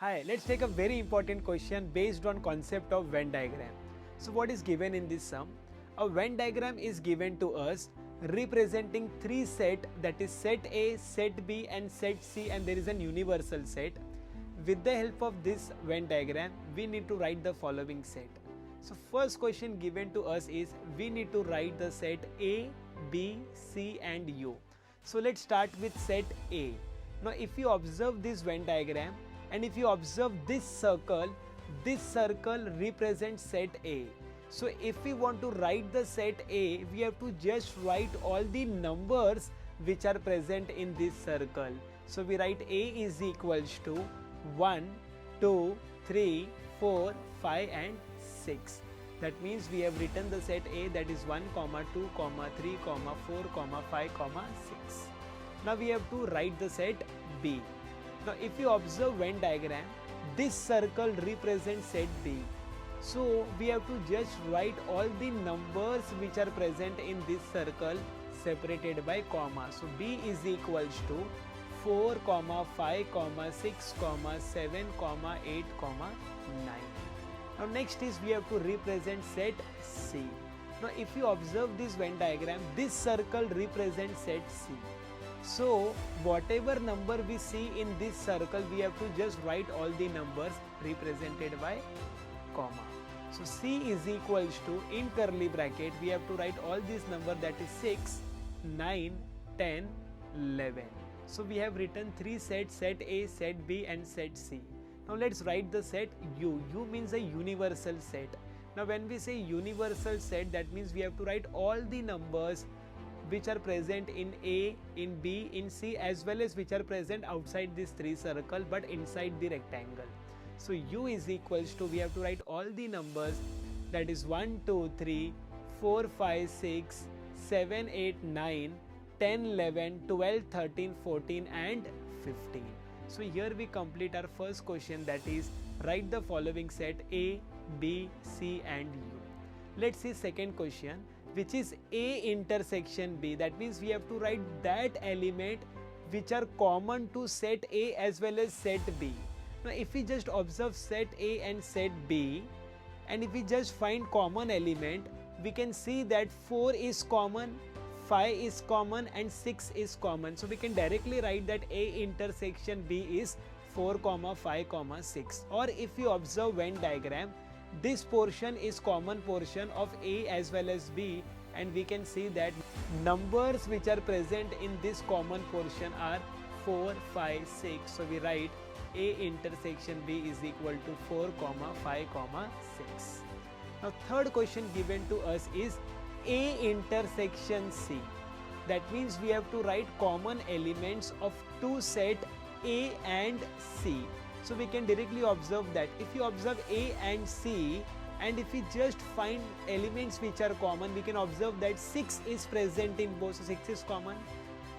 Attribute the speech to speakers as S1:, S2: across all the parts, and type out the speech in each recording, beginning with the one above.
S1: Hi, let's take a very important question based on concept of Venn diagram. So what is given in this sum? A Venn diagram is given to us representing three set, that is set A, set B and set C, and there is an universal set. With the help of this Venn diagram, we need to write the following set. So first question given to us is we need to write the set A, B, C and U. So let's start with set A. Now if you observe this Venn diagram and if you observe this circle represents set A. So if we want to write the set A, we have to just write all the numbers which are present in this circle. So we write A is equals to 1, 2, 3, 4, 5 and 6. That means we have written the set A, that is 1, 2, 3, 4, 5, 6. Now we have to write the set B. Now if you observe Venn diagram, this circle represents set B. So we have to just write all the numbers which are present in this circle separated by comma. So B is equals to 4, 5, 6, 7, 8, 9. Now next is we have to represent set C. Now if you observe this Venn diagram, this circle represents set C. So whatever number we see in this circle, we have to just write all the numbers represented by comma. So C is equals to, in curly bracket, we have to write all these numbers, that is 6, 9, 10, 11. So we have written three sets, set A, set B and set C. Now let's write the set U. U means a universal set. Now when we say universal set, that means we have to write all the numbers which are present in A, in B, in C, as well as which are present outside this three circle but inside the rectangle. So U is equals to, we have to write all the numbers, that is 1, 2, 3, 4, 5, 6, 7, 8, 9, 10, 11, 12, 13, 14 and 15. So here we complete our first question, that is write the following set A, B, C and U. Let's see second question, which is A intersection B. That means we have to write that element which are common to set A as well as set B. Now if we just observe set A and set B, and if we just find common element, we can see that 4 is common, 5 is common and 6 is common. So we can directly write that A intersection B is 4, 5, 6. Or if you observe Venn diagram, this portion is common portion of A as well as B, and we can see that numbers which are present in this common portion are 4, 5, 6. So we write A intersection B is equal to 4, 5, 6. Now third question given to us is A intersection C. That means we have to write common elements of two set A and C. So we can directly observe that if you observe A and C, and if we just find elements which are common, we can observe that 6 is present in both, so 6 is common.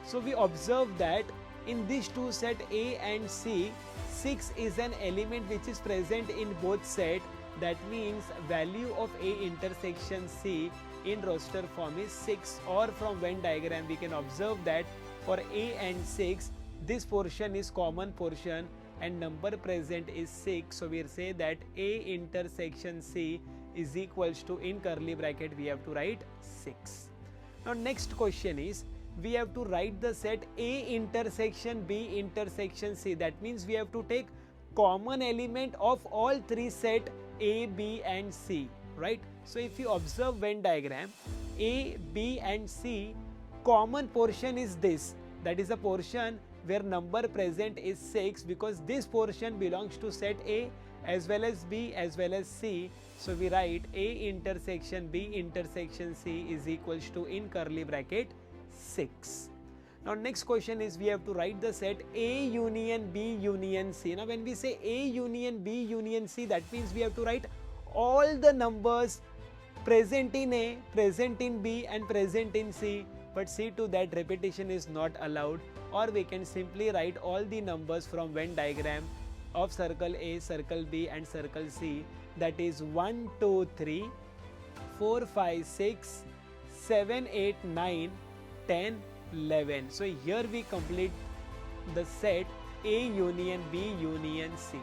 S1: So we observe that in these two set A and C, 6 is an element which is present in both set. That means value of A intersection C in roster form is 6, or from Venn diagram we can observe that for A and 6, this portion is common portion and number present is 6. So we say that A intersection C is equals to, in curly bracket we have to write 6. Now next question is we have to write the set A intersection B intersection C. That means we have to take common element of all three set A, B and C, right? So if you observe Venn diagram, A, B and C, common portion is this, that is a portion where number present is 6, because this portion belongs to set A as well as B as well as C. So we write A intersection B intersection C is equals to, in curly bracket, 6. Now next question is we have to write the set A union B union C. Now when we say A union B union C, that means we have to write all the numbers present in A, present in B and present in C. But see to that, repetition is not allowed, or we can simply write all the numbers from Venn diagram of circle A, circle B and circle C, that is 1, 2, 3, 4, 5, 6, 7, 8, 9, 10, 11. So here we complete the set A union B union C.